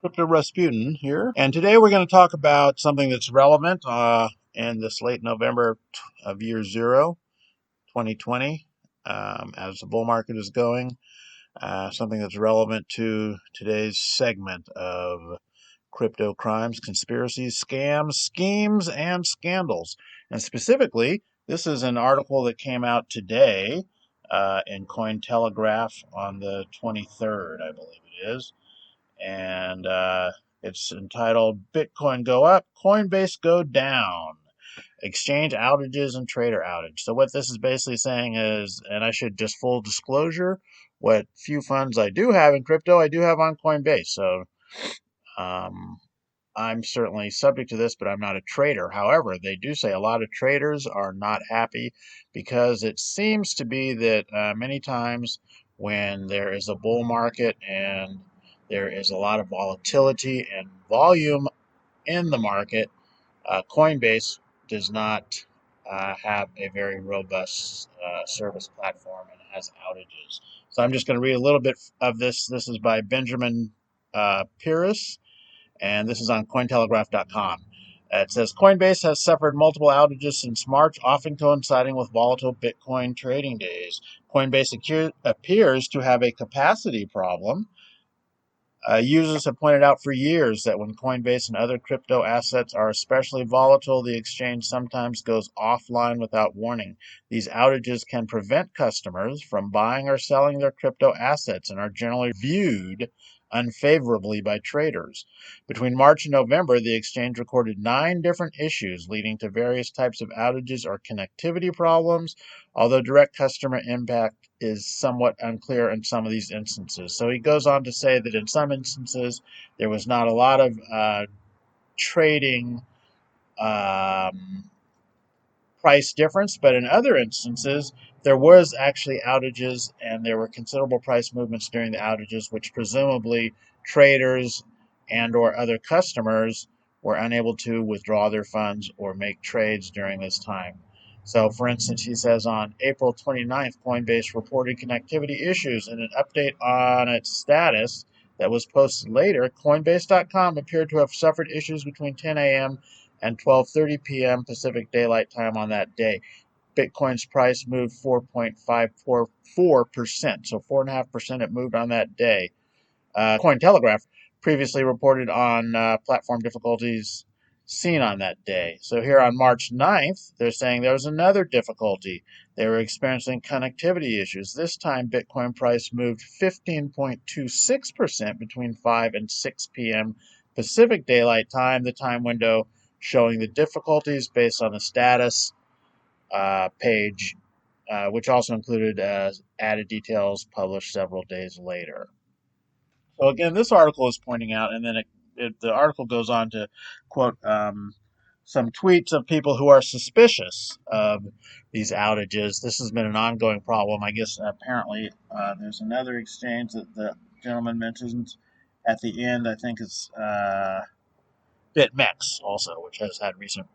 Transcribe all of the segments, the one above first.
Crypto Rasputin here, and today we're going to talk about something that's relevant in this late November of year zero, 2020, as the bull market is going. Something that's relevant to today's segment of crypto crimes, conspiracies, scams, schemes, and scandals. And specifically, this is an article that came out today in Cointelegraph on the 23rd, I believe it is. And it's entitled Bitcoin Go Up, Coinbase Go Down, Exchange Outages and Trader Outage. So what this is basically saying is, and I should just full disclosure, what few funds I do have in crypto, I do have on Coinbase. So I'm certainly subject to this, but I'm not a trader. However, they do say a lot of traders are not happy because it seems to be that many times when there is a bull market and there is a lot of volatility and volume in the market, Coinbase does not have a very robust service platform and has outages. So I'm just going to read a little bit of this. This is by Benjamin Pires, and this is on Cointelegraph.com. It says Coinbase has suffered multiple outages since March, often coinciding with volatile Bitcoin trading days. Coinbase appears to have a capacity problem. Users have pointed out for years that when Coinbase and other crypto assets are especially volatile, the exchange sometimes goes offline without warning. These outages can prevent customers from buying or selling their crypto assets and are generally viewed unfavorably by traders. Between March and November, the exchange recorded 9 different issues leading to various types of outages or connectivity problems, although direct customer impact is somewhat unclear in some of these instances. So he goes on to say that in some instances there was not a lot of trading price difference, but in other instances there was actually outages and there were considerable price movements during the outages, which presumably traders and or other customers were unable to withdraw their funds or make trades during this time. So, for instance, he says on April 29th, Coinbase reported connectivity issues. In an update on its status that was posted later, Coinbase.com appeared to have suffered issues between 10 a.m. and 12:30 p.m. Pacific Daylight Time on that day. Bitcoin's price moved 4.544%, so 4.5% it moved on that day. Cointelegraph previously reported on platform difficulties seen on that day. So here on March 9th, they're saying there was another difficulty. They were experiencing connectivity issues. This time, Bitcoin price moved 15.26% between 5 and 6 p.m. Pacific Daylight Time, the time window showing the difficulties based on the status page, which also included added details published several days later. So again, this article is pointing out, and then the article goes on to quote some tweets of people who are suspicious of these outages. This has been an ongoing problem. I guess apparently there's another exchange that the gentleman mentions at the end. I think it's BitMEX also, which has had recent,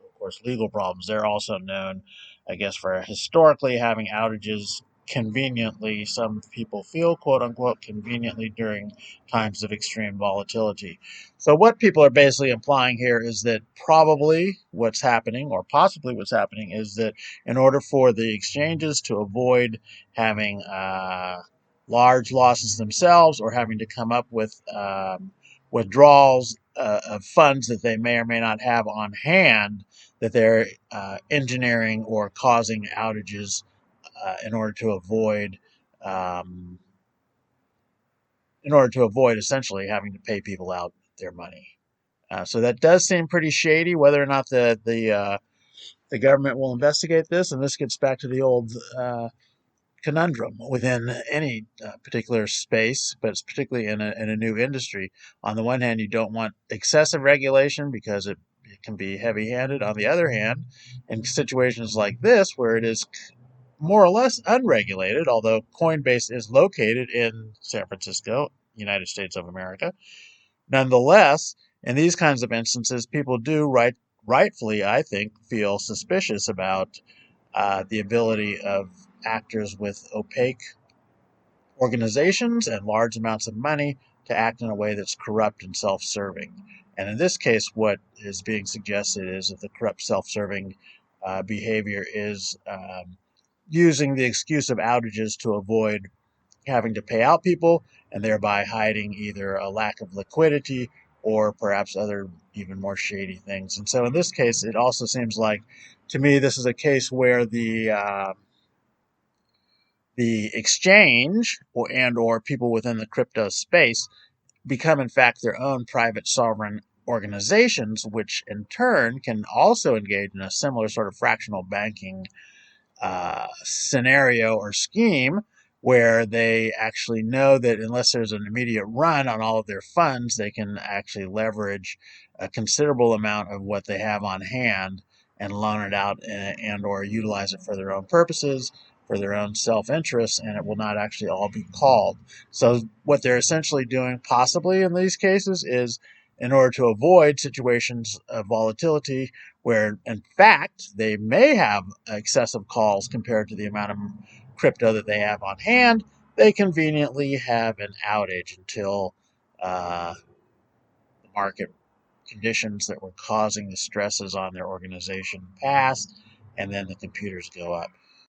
of course, legal problems. They're also known, I guess, for historically having outages conveniently, some people feel, quote unquote, conveniently during times of extreme volatility. So what people are basically implying here is that probably what's happening, or possibly what's happening, is that in order for the exchanges to avoid having large losses themselves or having to come up with withdrawals of funds that they may or may not have on hand, that they're engineering or causing outages in order to avoid essentially having to pay people out their money. So that does seem pretty shady. Whether or not the government will investigate this, and this gets back to the old conundrum within any particular space, but it's particularly in a new industry. On the one hand, you don't want excessive regulation because it can be heavy-handed. On the other hand, in situations like this where it is more or less unregulated, although Coinbase is located in San Francisco, United States of America, nonetheless, in these kinds of instances, people do rightfully, I think, feel suspicious about the ability of actors with opaque organizations and large amounts of money to act in a way that's corrupt and self-serving. And in this case, what is being suggested is that the corrupt self-serving behavior is using the excuse of outages to avoid having to pay out people and thereby hiding either a lack of liquidity or perhaps other even more shady things. And so in this case, it also seems like, to me, this is a case where the exchange or people within the crypto space become in fact their own private sovereign organizations, which in turn can also engage in a similar sort of fractional banking scenario or scheme where they actually know that unless there's an immediate run on all of their funds, they can actually leverage a considerable amount of what they have on hand and loan it out and or utilize it for their own purposes, for their own self-interest, and it will not actually all be called. So what they're essentially doing possibly in these cases is, in order to avoid situations of volatility where in fact they may have excessive calls compared to the amount of crypto that they have on hand, they conveniently have an outage until the market conditions that were causing the stresses on their organization pass, and then the computers go up.